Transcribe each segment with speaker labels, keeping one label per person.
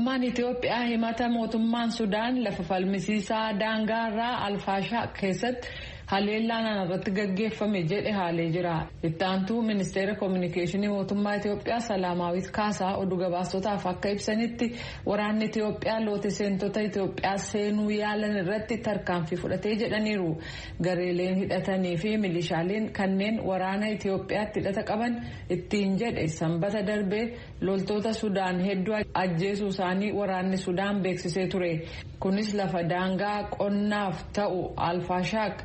Speaker 1: Mootummaan Itoophiyaa himata mootummaan Sudaan lafa falmisiisaa daangaarraa Alfaashaa keessatti haleellaan irratti gaggeeffame jedhe haalee jira. Itti aantuu ministeera kominikeeshinii mootummaa Itoophiyaa Salaamaawit Kaasaa oduu gabaastotaaf akka ibsanitti waraanni Itoophiyaa loote seentota Itoophiyaa seenuu yaalan irratti tarkaanfii fudhatee jedhaniiru. Gareeleen hidhatanii fi milishaaleen kanneen waraana Itoophiyaatti hidhata qaban ittiin jedhe sanbata darbee loltoota Sudaan hedduu ajjeesuu isaanii waraanni Sudaan beeksisee ture. Kunis lafa daangaa qonnaaf ta'u Alfaashaaq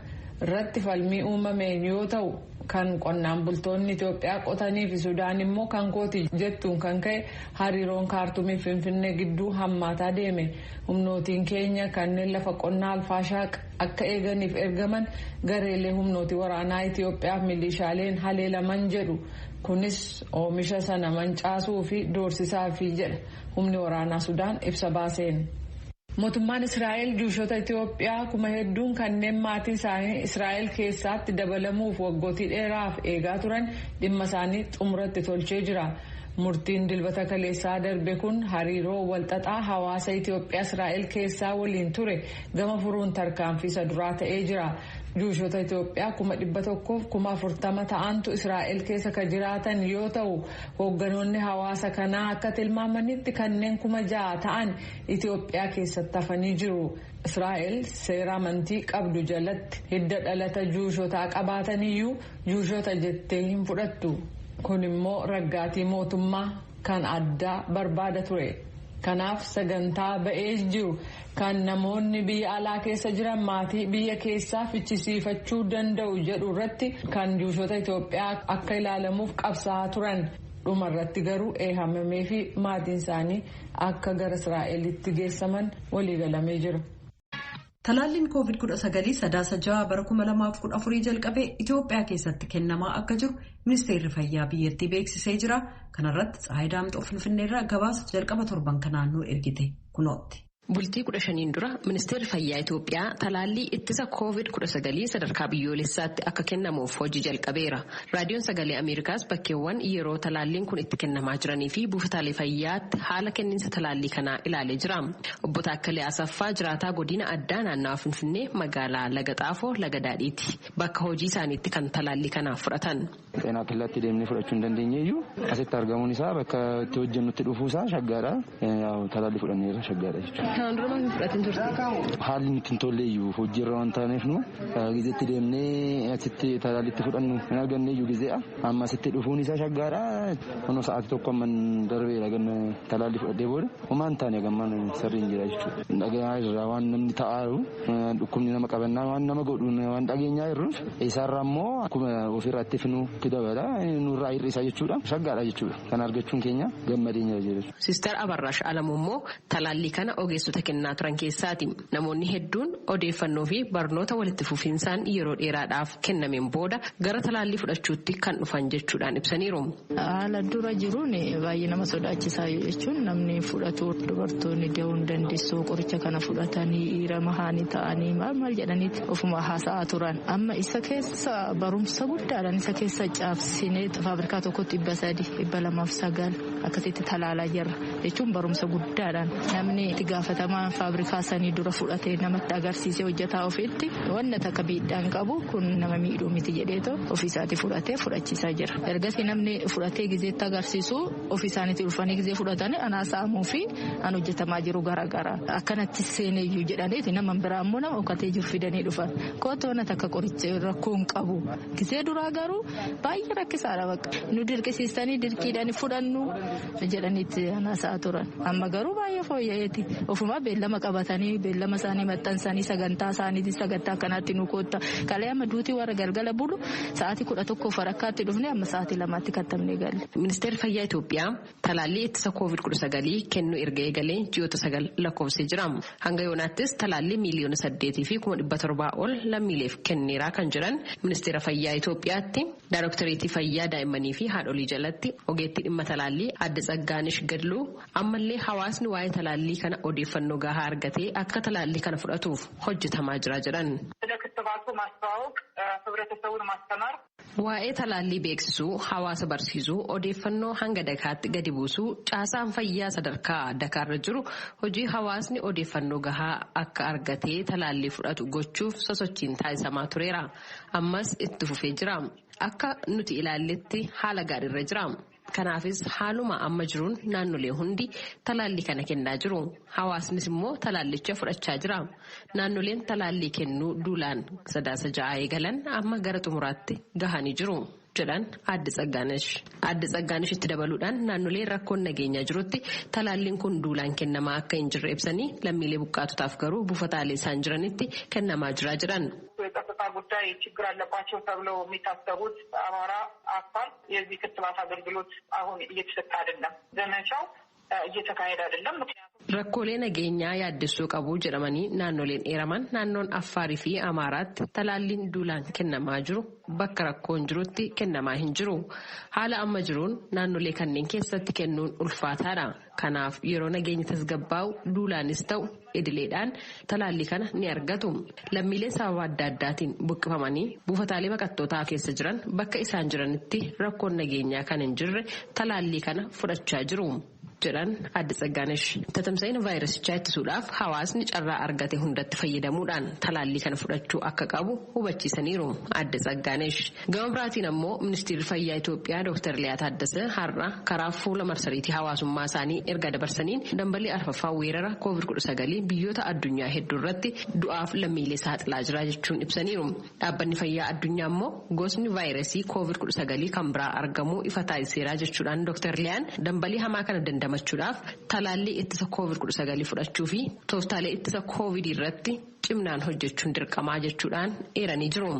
Speaker 1: irratti falmii uumameen yoo ta'u kan qonnaan bultoonni Itoophiyaa qotanii fi Sudaan immoo kan kooti jettuun kan ka'e hariiroon Kaartumii Finfinnee gidduu hammaataa deeme. Humnootiin keenya kanneen lafa qonnaa Alfaashaaq akka eeganiif ergaman gareelee humnooti waraanaa Itoophiyaaf milishaaleen haleelaman jedhu. Kunis oomisha sana mancaasuu fi doorsisaa fi jedha humni waraanaa Sudaan ibsa baaseen. Mootummaan Israa'el juushota Itoophiyaa kuma hedduun kanneen maatii isaanii Israa'el keessatti dabalamuuf waggootii dheeraaf eegaa turan dhimma isaanii xumuratti tolchee jira. Murtiin dilbata kaleessaa darbe kun hariiroo walxaxaa hawaasa Itoophiyaa Israa'el keessaa waliin ture gama furuun tarkaanfii isa duraa ta'ee jira. Juushota Itoophiyaa 140,040 ta'antu Israa'el keessa kan jiraatan yoo ta'u hoogganoonni hawaasa kanaa akka tilmaamanitti kanneen 6,000 ta'an Itoophiyaa keessatti hafanii jiru. Israa'el seera amantii qabdu jalatti hidda dhalata juushotaa qabaataniyyuu juushota jettee hin fudhattu. Kun immoo raggaatii mootummaa kan addaa barbaada ture. Kanaaf sagantaa ba'ee jiru kan namoonni biyya alaa keessa jiran maatii biyya keessaa fichisiifachuu danda'u jedhu irratti kan juushota Itoophiyaa akka ilaalamuuf qabsaa'aa turan. Dhumarratti garuu eehamamee fi maatiin isaanii akka gara Israa'elitti geessaman waliigalamee jira.
Speaker 2: Talaalliin COVID-19 sadaasa 6 bara 2014 jalqabee Itoophiyaa keessatti kennamaa akka jiru ministeerri fayyaa biyyattii beeksisee jira. Kanarratti Tsaayidaa Daamxoo Finfinneerraa gabaasa jalqaba torban kanaan nu ergite kunootti.
Speaker 3: Bultii 15 dura ministeerri fayyaa Itoophiyaa talaallii ittisa COVID-19 sadarkaa biyyoolessaatti akka kennamuuf hojii jalqabeera. Raadiyoon Sagalee Ameerikaas bakkeewwan yeroo talaalliin kun itti kennamaa jiranii fi buufataalee fayyaatti haala kenniinsa talaallii kanaa ilaalee jira. Obbo Taakkalee Asaffaa jiraataa godina addaa naannawaa Finfinnee magaalaa Laga Xaafoo Laga Daadhiiti. Bakka hojii isaaniitti kan talaallii kanaaf fudhatan.
Speaker 4: Seenaa killaatti deemnee fudhachuu hin dandeenyeyyuu asitti argamuun isaa bakka itti hojjennutti dhufuusaa shaggaadha. Talaallii fudhanneerra shaggaadha jechuudha.
Speaker 3: Kan duraan fudhatin turte.
Speaker 4: Haalli nuti hin tolleeyyuu hojiirra waan taaneef nu gizeetti deemnee asitti talaallitti fudhannu hin arganneeyyuu gizee'a. Amma asitti dhufuun isaa shaggaadha. Kunoo sa'aatii tokko amman darbeera ganna talaallii fudhadhee booda homaan taane gammaan sirriin jira jechuudha. Dhagaa irraa waan namni ta'aaru dhukkubni nama qabannaa waan nama godhuun waan dhageenyaa irruuf isaarraa immoo akkuma ofirraa itti finu itti dabala nurraa hir'isaa jechuudha. Shaggaadha jechuudha. Kan argachuun keenya gammadeenya jira.
Speaker 3: Sister Abarraash Alamuu immoo talaallii kana ogeessota kennaa turan keessaati. Namoonni hedduun odeeffannoo fi barnoota walitti fufinsaan yeroo dheeraadhaaf kennameen booda gara talaallii fudhachuutti kan dhufan jechuudhaan ibsaniiru.
Speaker 5: Haala dura jiruun baay'ee nama sodaachisaa jechuun namni fudhatu dubartoonni da'uu hin dandeessu qoricha kana fudhatanii dhiira mahaanii ta'anii maal jedhaniiti ofuma haasa'aa turan. Amma isa keessa barumsa guddaadhaan isa keessa caabsinee faabrikaa tokkotti 300-209 akkasitti talaalaa jirra jechuun barumsa guddaadhaan namni itti gaafatamaa faabrikaa sanii dura fudhatee namatti agarsiisee hojjetaa ofiitti wanna takka miidhaan qabu kun nama miidhuu miti jedheetoo ofiisaatti fudhatee fudhachiisaa jira. Ergasii namni fudhatee gizeetti agarsiisu ofiisaanitti dhufanii gizee fudhatanii anaasaamuu fi an hojjetamaa jiru garaagaraa akkanatti seeneeyyuu jedhaniiti nama biraa immoo nama okkatee jiru fidanii dhufan kootu wanna takka qoricha rakkoon qabu gizee duraa garuu baay'ee rakkisaadha bakka nu dirqisiistanii dirqiidhaan fudhannu jedhaniitti anaasaa turan amma garuu baay'ee fooyya'eeti ofuma beellama qabatanii beellama isaanii maxxansanii sagantaa isaaniitiin sagantaa akkanaatti nu kootta kalee amma duutii warra galgala bulu sa'aatii 11 farakkaatti dhufne amma sa'aatii 2tti kattamnee galle.
Speaker 3: Ministeerri Fayyaa Itoophiyaa talaallii ittisa COVID-19 kennuu erga eegalee ji'oota 9 lakkoofsee jira. Hanga yoonaattis talaallii miliyoona 8,700 ol lammiileef kenneeraa kan jiran Ministeera Fayyaa Itoophiyaatti Daayiroktareetii Fayyaa Daa'immanii fi Haadholii jalatti ogeettii dhimma talaallii Aadde Tsaggaanish Gadluu ammallee hawaasni waa'ee talaallii kana odeeffannoo gahaa argatee akka talaallii kana fudhatuuf hojjetamaa jira jedhan. Waa'ee talaallii beeksisuu, hawaasa barsiisuu, odeeffannoo hanga dakaatti gadi buusuu, caasaan fayyaa sadarkaa dakaarra jiru hojii hawaasni odeeffannoo gahaa akka argatee talaallii fudhatu gochuuf sosochiin taasisamaa tureera. Ammas itti fufee jira. Akka nuti ilaalletti haala gaariirra jira. Kanaafis haaluma amma jiruun naannolee hundi talaallii kana kennaa jiru. Hawaasnis immoo talaallicha fudhachaa jira. Naannoleen talaallii kennuu duulaan 9 eegalan amma gara xumuraatti gahanii jiru jedhan Aadde Tsaggaanish. Aadde Tsaggaanish itti dabaluudhaan naannolee rakkoon nageenyaa jirutti talaalliin kun duulaan kennamaa akka hin jirre ibsanii lammiilee buqqaatotaaf garuu buufataalee isaan jiranitti kennamaa jira jedhan.
Speaker 6: የጸጥታ ጉዳይ ችግር አለባቸው ተብለው የሚታሰቡት አማራ፣ አፋር የዚህ ክትባት አገልግሎት አሁን እየተሰጠ አይደለም። ዘመቻው እየተካሄደ አይደለም።
Speaker 3: Rakkoolee nageenyaa yaaddessuu qabu jedhamanii naannoleen eeraman naannoon Affaarii fi Amaaraatti talaalliin duulaan kennamaa jiru bakka rakkoon jirutti kennamaa hin jiru. Haala amma jiruun naannolee kanneen keessatti kennuun ulfaataadha. Kanaaf yeroo nageenyi tasgabbaa'u duulaanis ta'u idileedhaan talaallii kana ni argatu. Lammiileen sababa adda addaatiin buqqifamanii buufataalee baqattootaa keessa jiran bakka isaan jiranitti rakkoon nageenyaa kan hin jirre talaallii kana fudhachaa jiru jedhan Aadde Tsaggaanish. Tatamsa'ina vaayirasichaa ittisuudhaaf hawaasni carraa argate hundatti fayyadamuudhaan talaallii kana fudhachuu akka qabu hubachiisaniiru Aadde Tsaggaanish. Gama biraatiin ammoo Ministeerri Fayyaa Itoophiyaa Dr. Liyaa Taaddasee har'a karaa fuula marsariitii hawaasummaa isaanii erga dabarsaniin dambalii arfaffaa weerara COVID-19 biyyoota addunyaa hedduu irratti du'aaf lammiilee saaxilaa jira jechuun ibsaniiru. Dhaabbanni fayyaa addunyaa ammoo gosni vaayirasii COVID-19 kan biraa argamuu ifa taasiseera jechuudhaan Dr. Liyaan dambalii hamaa kana dandamachuudhaaf talaallii ittisa COVID-19 fudhachuu fi tooftaalee ittisa COVID irratti cimnaan hojjechuun dirqamaa jechuudhaan eeranii jiru.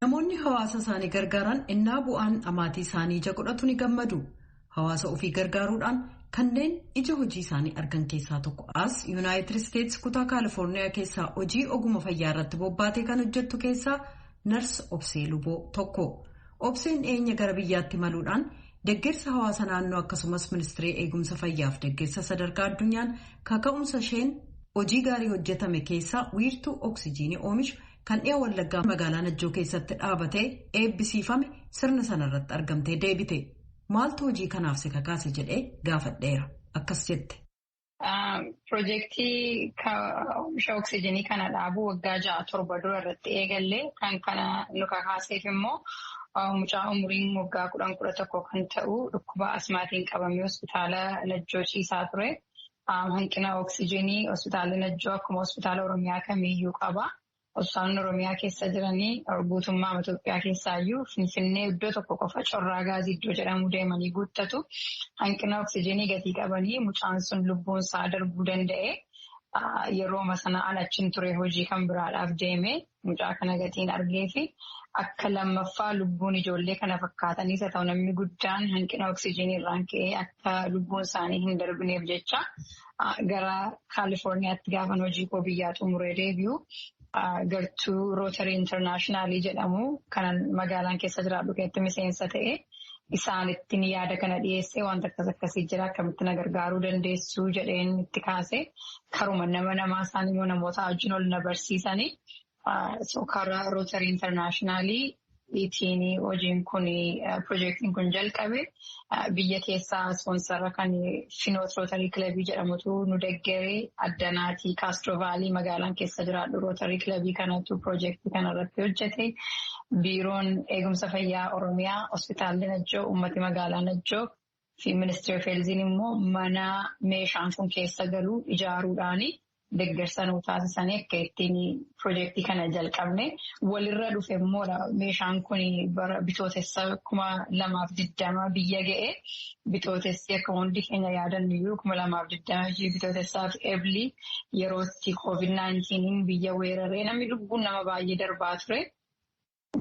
Speaker 2: Namoonni hawaasa isaanii gargaaran innaa bu'aan dhamaatii isaanii ija godhatu ni gammadu. Hawaasa ofii gargaaruudhaan kanneen ija hojii isaanii argan keessaa tokko as Yuunaayitid Isteetsi kutaa Kaalifoorniyaa keessaa hojii oguma fayyaa irratti bobbaatee kan hojjettu keessaa Nars Obsee Luboo tokko. Obseen dhiyeenya gara biyyaatti maluudhaan deeggarsa hawaasa naannoo akkasumas ministirii eegumsa fayyaaf deeggarsa sadarkaa addunyaan kaka'umsa isheen hojii gaarii hojjetame keessaa wiirtuu oksijiinii oomishu kan dhiyaa Wallaggaa magaalaa Najjoo keessatti dhaabatee eebbisiifame sirna sanarratti argamtee deebite. Maaltu hojii kanaaf si kakaase jedhee gaafadheera. Akkas jette.
Speaker 7: Piroojeektii oomisha oksijiinii kana dhaabuu waggaa 6-7 dura irratti eegallee kan kana nu kakaaseef immoo mucaa umuriin waggaa 10-11 kan ta'u dhukkuba asmaatiin qabamee hospitaala Najjoo ciisaa ture. Hanqina oksijiinii hospitaala Najjoo akkuma hospitaala Oromiyaa kamiiyyuu qaba. Hospitaalonni Oromiyaa keessa jiranii guutummaa Itoophiyaa keessaayyuu Finfinnee iddoo tokko qofa corraa gaazii iddoo jedhamu deemanii guuttatu. Hanqina oksijiinii gatii qabanii mucaan sun lubbuun isaa darbuu danda'e. Yeroo sana achiin ture hojii kan biraadhaaf deeme mucaa kana gatiin argee fi akka lammaffaa lubbuun ijoollee kana fakkaatanis haa ta'u namni guddaan hanqina oksijiinii irraan ka'ee akka lubbuun isaanii hin darbineef jecha gara Kaalifoorniyaatti gaafan hojii koo biyyaa xumuree deebi'u. Gartuu Rootarii Intarnaashinaali jedhamu kan magaalaan keessa jiraadhu keessatti miseensa ta'e isaanitti yaada kana dhiyeessee wanta akkasii jira akkamitti na gargaaruu dandeessu jedheen itti kaase karuma namaa isaanii immoo namoota wajjin ol na barsiisanii karaa Rootarii Intarnaashinaali ittiin hojiin kun piroojeektiin kun jalqabe biyya keessaa ispoonsara kan Finoot Rootarii Kilabii jedhamutu nu deeggaree addanaatii Kaastroovaalii magaalaan keessa jiraadhu Rootarii Kilabii kanatu piroojeektii kanarratti hojjete. Biiroon eegumsa fayyaa Oromiyaa hospitaalli Najjoo uummati magaalaa Najjoo fi ministeera feelziin immoo mana meeshaan kun keessa galu ijaaruudhaani. Deeggarsa nu taasisanii akka ittiin piroojeektii kana jalqabne walirra dhufe immoo meeshaan kun bitootessa 2020 biyya ga'e bitootessi akka hundi keenya yaadannu 2020 bitootessaaf eebli yerootti COVID-19 biyya weeraree namni lubbuun nama baay'ee darbaa ture.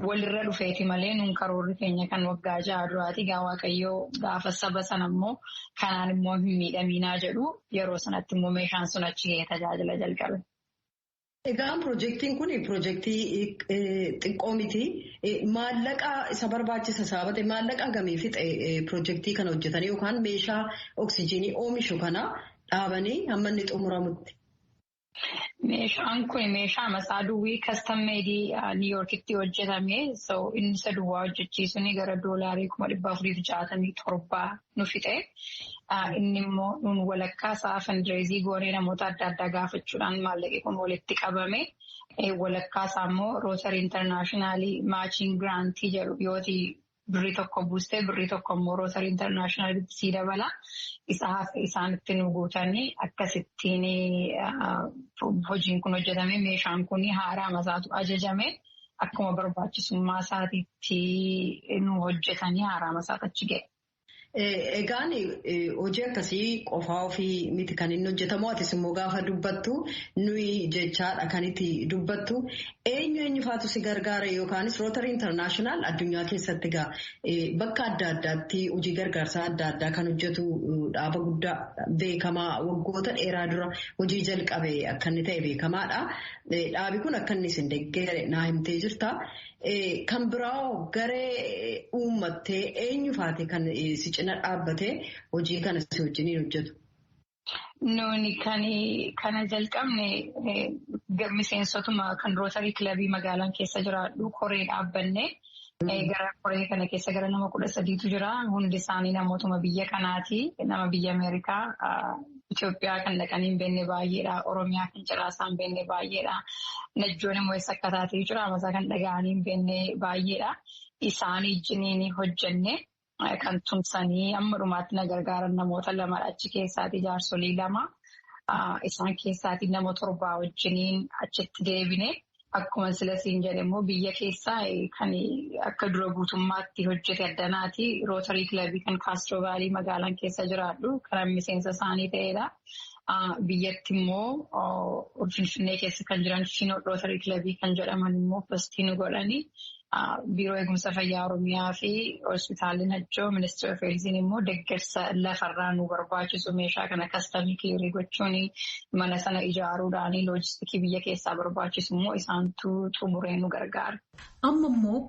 Speaker 7: Walirra dhufeeti malee nuun karoorri keenya kan waggaa 6 duraati gaa Waaqayyoo gaafa saba sana immoo kanaan immoo hin miidhaminaa jedhu yeroo sanatti immoo meeshaan sun achi ga'ee tajaajila jalqabe.
Speaker 2: Egaa piroojeektiin kun piroojeektii xiqqoo miti. Maallaqa isa barbaachisa saabate maallaqa gamii fixe piroojeektii kana hojjetanii yookaan meeshaa oksijiinii oomishu kana dhaabanii hamma inni xumuramutti.
Speaker 7: Meeshaan kun meeshaa masaa duwwii kastam meedii Niiyorkitti hojjetame. Inni isa duwwaa hojjechiisuun gara $467 nu fixe. Inni immoo nuun walakkaa isaa fandireezii goonee namoota adda addaa gaafachuudhaan maallaqi kun walitti qabame. Walakkaa isaa immoo Rootari Intarnaashinaali Maachiin Giraantii jedhu yooti birrii tokko buustee birrii tokko immoo Rootari Intarnaashinaali sii dabala. Isaanitti nu guutanii akkasittiin hojiin kun hojjetame. Meeshaan kun haaraa masaatu ajajame. Akkuma barbaachisummaa isaatiitti nu hojjetanii haaraa masaatu achi ga'e.
Speaker 2: Egaan hojii akkasii qofaa ofii miti kan inni hojjetamu. Atis immoo gaafa dubbattu nuyi jechaadha kan itti dubbattu. Eenyu faatu si gargaara yookaanis Rootari Intarnaashinaal addunyaa keessatti bakka adda addaatti hojii gargaarsaa adda addaa kan hojjetu dhaaba guddaa beekamaa waggoota dheeraa dura hojii jalqabe akka inni ta'e beekamaadha. Dhaabi kun akka inni isin deeggare naa himtee jirta. Kan biraa garee uummattee eenyu faati kan si cina dhaabbatee hojii kana si wajjiniin hojjetu?
Speaker 7: Nuuni kana jalqabne miseensotuma kan Rootarii Kilabii magaalaan keessa jiraadhu koree dhaabbanne. Gara koree kana keessa gara nama 13tu jira. Hundi isaanii namootuma biyya kanaati. Nama biyya Ameerikaa, Itoophiyaa kan dhaqanii hin beekne baay'eedha. Oromiyaa kan ciraasaa hin beekne baay'eedha. Najjoon immoo eessa akka taatee jira. Amasaa kan dhaga'anii hin beekne baay'eedha. Isaanii wajjiniin hojjenne kan tumsanii amma dhumaatti na gargaaran namoota lamadha. Achi keessaati jaarsolii 2. Isaan keessaati nama 7 wajjiniin achitti deebine. Akkuma silasiin jedhe immoo biyya keessaa kan akka dura guutummaatti hojjete addanaati. Rootarii Kilabii kan Kaastro Vaalii magaalaan keessa jiraadhu kan miseensa isaanii ta'edha. Biyyatti immoo Finfinnee keessa kan jiran Rootarii Kilabii kan jedhaman immoo postii nu godhani. Biiroo Eegumsa Fayyaa Oromiyaa fi Hospitaalli Najjoo Ministeera Feelisiin immoo deeggarsa lafarraa nu barbaachisu meeshaa kana kastamii kiirii gochuun mana sana ijaaruudhaan loojistikii biyya keessaa barbaachisu immoo isaantu xumuree nu gargaara.
Speaker 2: Amma immoo